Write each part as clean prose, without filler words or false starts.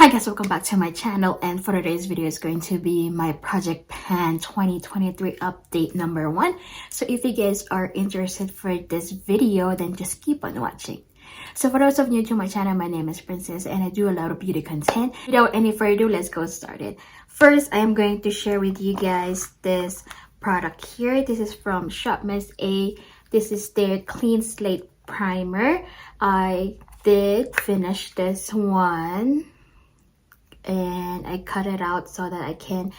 Hi guys, welcome back to my channel, and for today's video is going to be my Project Pan 2023 update number 1. So if you guys are interested for this video, then just keep on watching. So for those of you new to my channel, my name is Princess and I do a lot of beauty content. Without any further ado, let's go started. First, I am going to share with you guys this product here. This is from Shop Miss A. This is their Clean Slate Primer. I did finish this one and I cut it out so that I can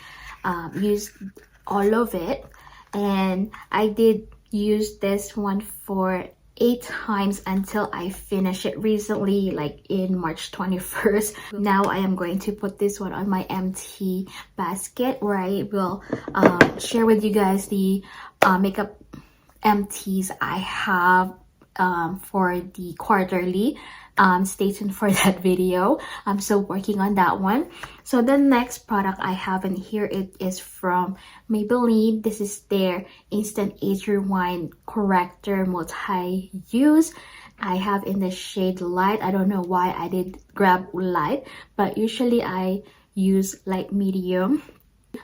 use all of it, and I did use this one for 8 times until I finish it recently, like in March 21st. Now I am going to put this one on my empty basket where I will share with you guys the makeup empties I have for the quarterly. Stay tuned for that video. I'm still working on that one. So the next product I have in here, it is from Maybelline. This is their Instant Age Rewind Corrector Multi-Use. I have in the shade Light. I don't know why I did grab Light, but usually I use light medium.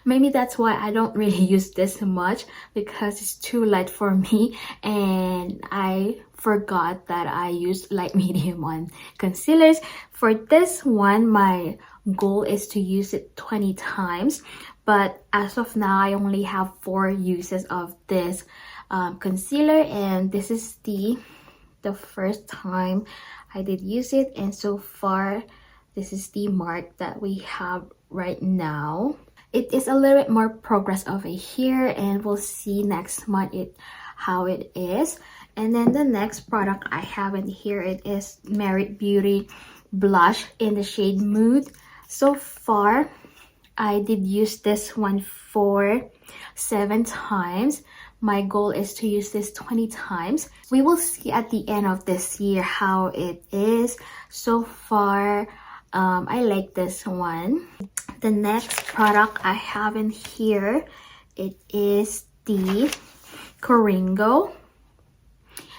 Maybe that's why I don't really use this much, because it's too light for me, and I forgot that I used light medium on concealers. For this one, my goal is to use it 20 times, but as of now I only have 4 uses of this concealer, and this is the first time I did use it, and so far this is the mark that we have right now. It is a little bit more progress over here, and we'll see next month how it is. And then the next product I have in here, it is Merit Beauty blush in the shade Mood. So far I did use this one for 7 times. My goal is to use this 20 times. We will see at the end of this year how it is. So far I like this one. The next product I have in here, it is the Coringco.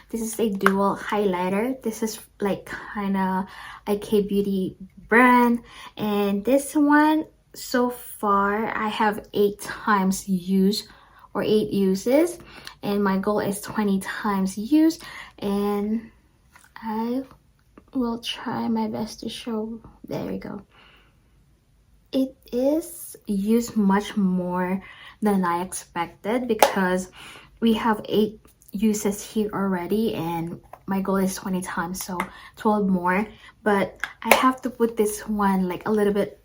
This is a dual highlighter. This is like kind of IK Beauty brand, and this one so far I have 8 times use, or 8 uses, and my goal is 20 times use, and I will try my best to show. There we go. It is used much more than I expected, because we have 8 uses here already, and my goal is 20 times, so 12 more. But I have to put this one like a little bit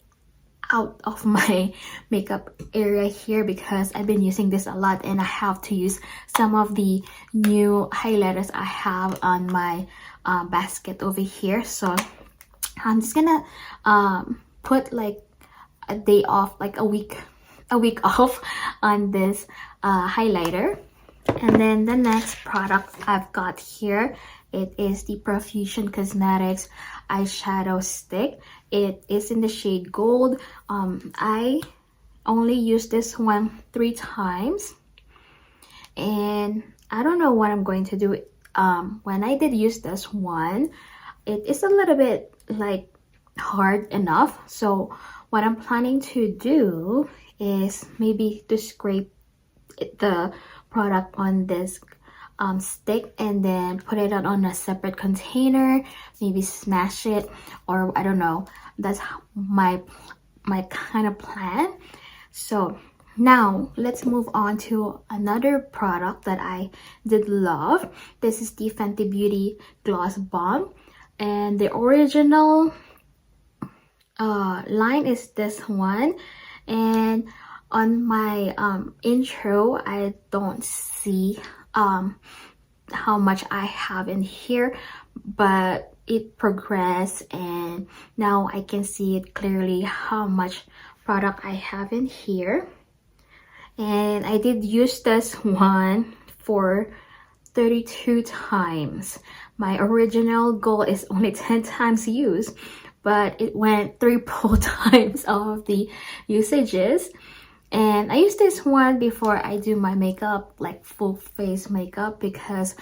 out of my makeup area here, because I've been using this a lot, and I have to use some of the new highlighters I have on my basket over here. So I'm just gonna put like a day off, like a week off on this highlighter. And then the next product I've got here, it is the Profusion Cosmetics Eyeshadow Stick. It is in the shade Gold. I only used this one 3 times, and I don't know what I'm going to do. When I did use this one, it is a little bit like hard enough. So what I'm planning to do is maybe to scrape the product on this stick and then put it on a separate container, maybe smash it, or I don't know. That's my kind of plan. So now let's move on to another product that I did love. This is the Fenty Beauty Gloss Bomb, and the original line is this one, and on my intro I don't see how much I have in here, but it progressed, and now I can see it clearly how much product I have in here. And I did use this one for 32 times. My original goal is only 10 times use, but it went 3 times of the usages. And I use this one before I do my makeup, like full face makeup, because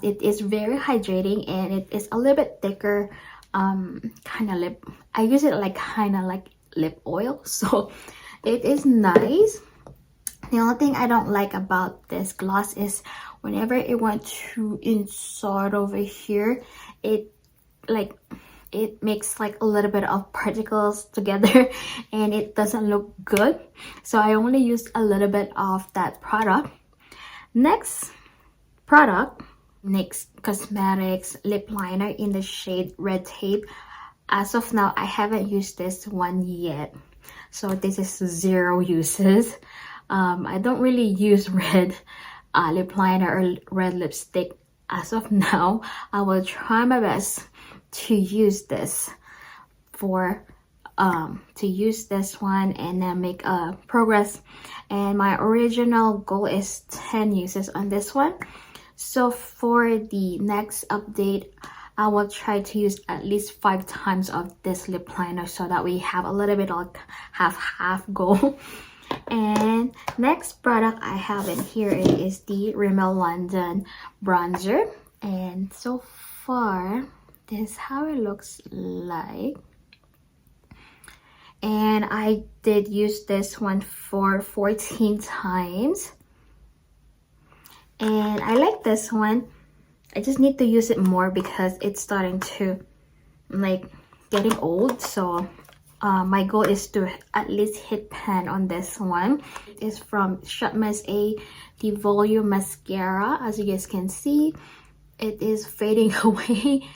it is very hydrating, and it is a little bit thicker kind of lip. I use it like kind of like lip oil, so it is nice. The only thing I don't like about this gloss is whenever it went to insert over here, it makes like a little bit of particles together and it doesn't look good. So I only used a little bit of that product. Next product, NYX Cosmetics Lipliner in the shade Red Tape. As of now, I haven't used this one yet, so this is 0 uses. I don't really use red lip liner or red lipstick as of now. I will try my best to use this for this one and then make a progress. And my original goal is 10 uses on this one. So for the next update, I will try to use at least 5 times of this lip liner so that we have a little bit of half goal. And next product I have in here, it is the Rimmel London bronzer, and so far this is how it looks like. And I did use this one for 14 times and I like this one. I just need to use it more because it's starting to like getting old, so my goal is to at least hit pan on this one. It is from Shop Miss A, the volume mascara. As you guys can see, it is fading away.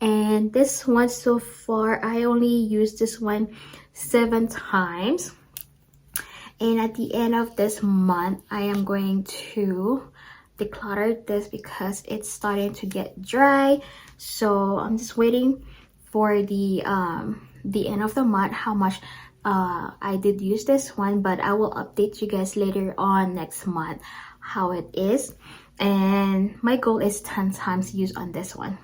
And this one so far, I only used this one 7 times. And at the end of this month, I am going to declutter this because it's starting to get dry. So I'm just waiting for the end of the month how much I did use this one, but I will update you guys later on next month how it is. And my goal is 10 times use on this one.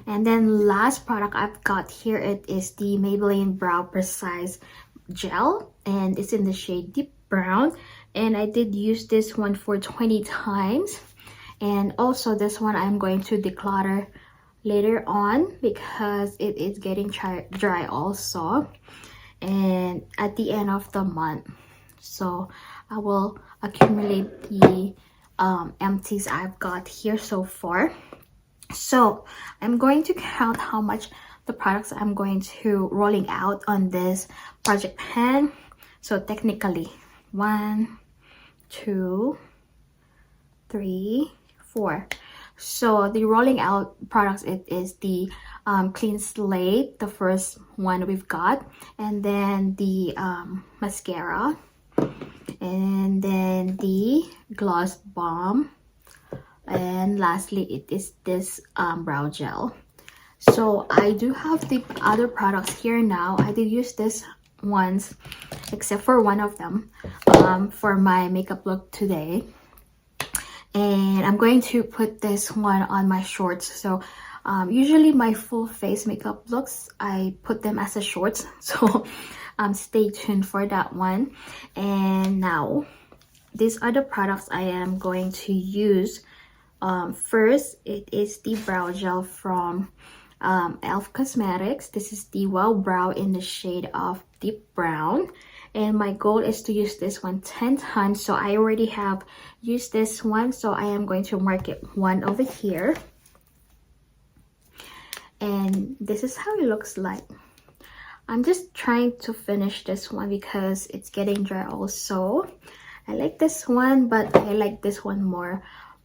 And then last product I've got here, it is the Maybelline Brow Precise Gel, and it's in the shade Deep Brown. And I did use this one for 20 times. And also this one I'm going to declutter later on because it is getting dry also, and at the end of the month. So I will accumulate the empties I've got here so far. So I'm going to count how much the products I'm going to rolling out on this project pan. So technically 1, 2, 3, 4. So the rolling out products, it is the Clean Slate, the first one we've got, and then the mascara, and then the gloss bomb, and lastly it is this brow gel. So I do have the other products here now. I did use this once, except for one of them, for my makeup look today. And I'm going to put this one on my shorts. So usually my full face makeup looks, I put them as a shorts. So stay tuned for that one. And now these are the products I am going to use. First, it is the brow gel from Elf Cosmetics. This is the Wow Brow in the shade of Deep Brown. And my goal is to use this one 10 times. So I already have used this one. So I am going to mark it 1 over here. And this is how it looks like. I'm just trying to finish this one because it's getting dry also. I like this one, but I like this one more.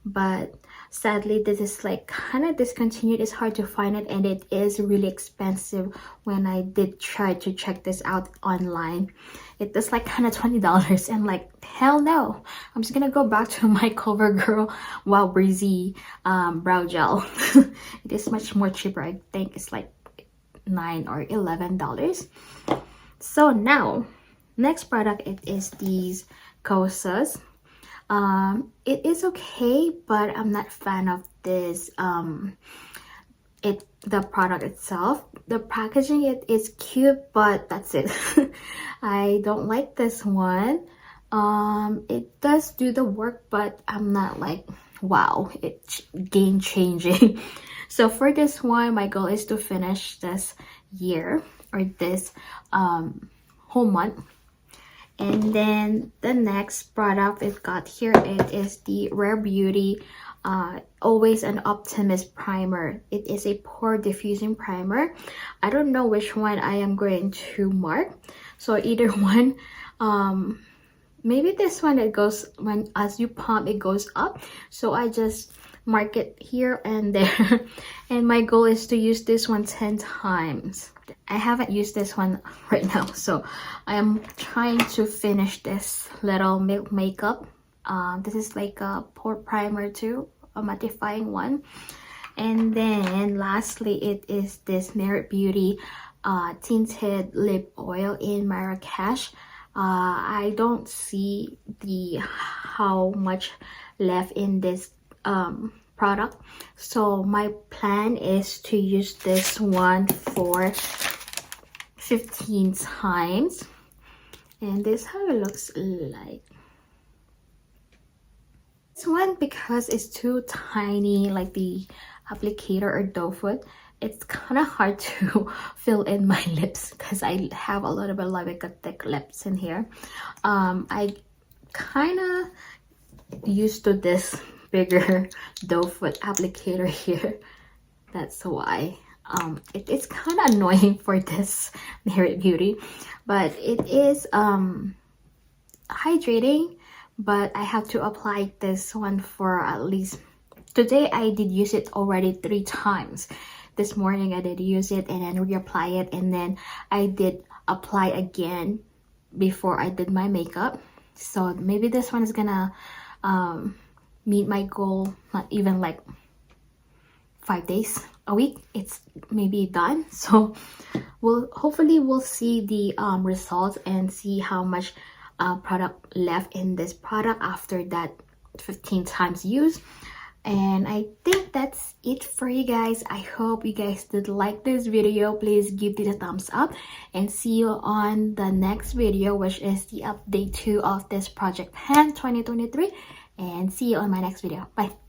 But sadly, this is like kind of discontinued. It's hard to find it, and it is really expensive. When I did try to check this out online, it was like kind of $20, and like, hell no, I'm just gonna go back to my CoverGirl Wow Breezy brow gel. It is much more cheaper. I think it's like $9 or $11. So now next product, it is these Kosas. It is okay, but I'm not a fan of this the product itself. The packaging, it is cute, but that's it. I don't like this one. It does do the work, but I'm not like, wow, it's game changing. So for this one, my goal is to finish this year or this whole month. And then the next product it got here, it is the Rare Beauty Always an Optimist primer. It is a pore diffusing primer. I don't know which one I am going to mark, so either one. Maybe this one, it goes, when as you pump it goes up, so I just mark it here and there. And my goal is to use this one 10 times. I haven't used this one right now, so I am trying to finish this little makeup. This is like a pore primer too, a mattifying one. And then lastly, it is this Merit Beauty tinted lip oil in Marrakech. I don't see how much left in this product, so my plan is to use this one for 15 times. And this is how it looks like. This one, because it's too tiny, like the applicator or doe foot, it's kind of hard to fill in my lips because I have a little bit like a thick lips in here. I kind of used to this bigger doe foot applicator here. That's why it's kind of annoying for this Merit Beauty, but it is hydrating. But I have to apply this one for at least, today I did use it already 3 times. This morning I did use it and then reapply it, and then I did apply again before I did my makeup. So maybe this one is gonna meet my goal, not even like 5 days, a week, it's maybe done. So hopefully we'll see the results and see how much product left in this product after that 15 times use. And I think that's it for you guys. I hope you guys did like this video. Please give it a thumbs up and see you on the next video, which is the update 2 of this project pan 2023. And see you on my next video. Bye.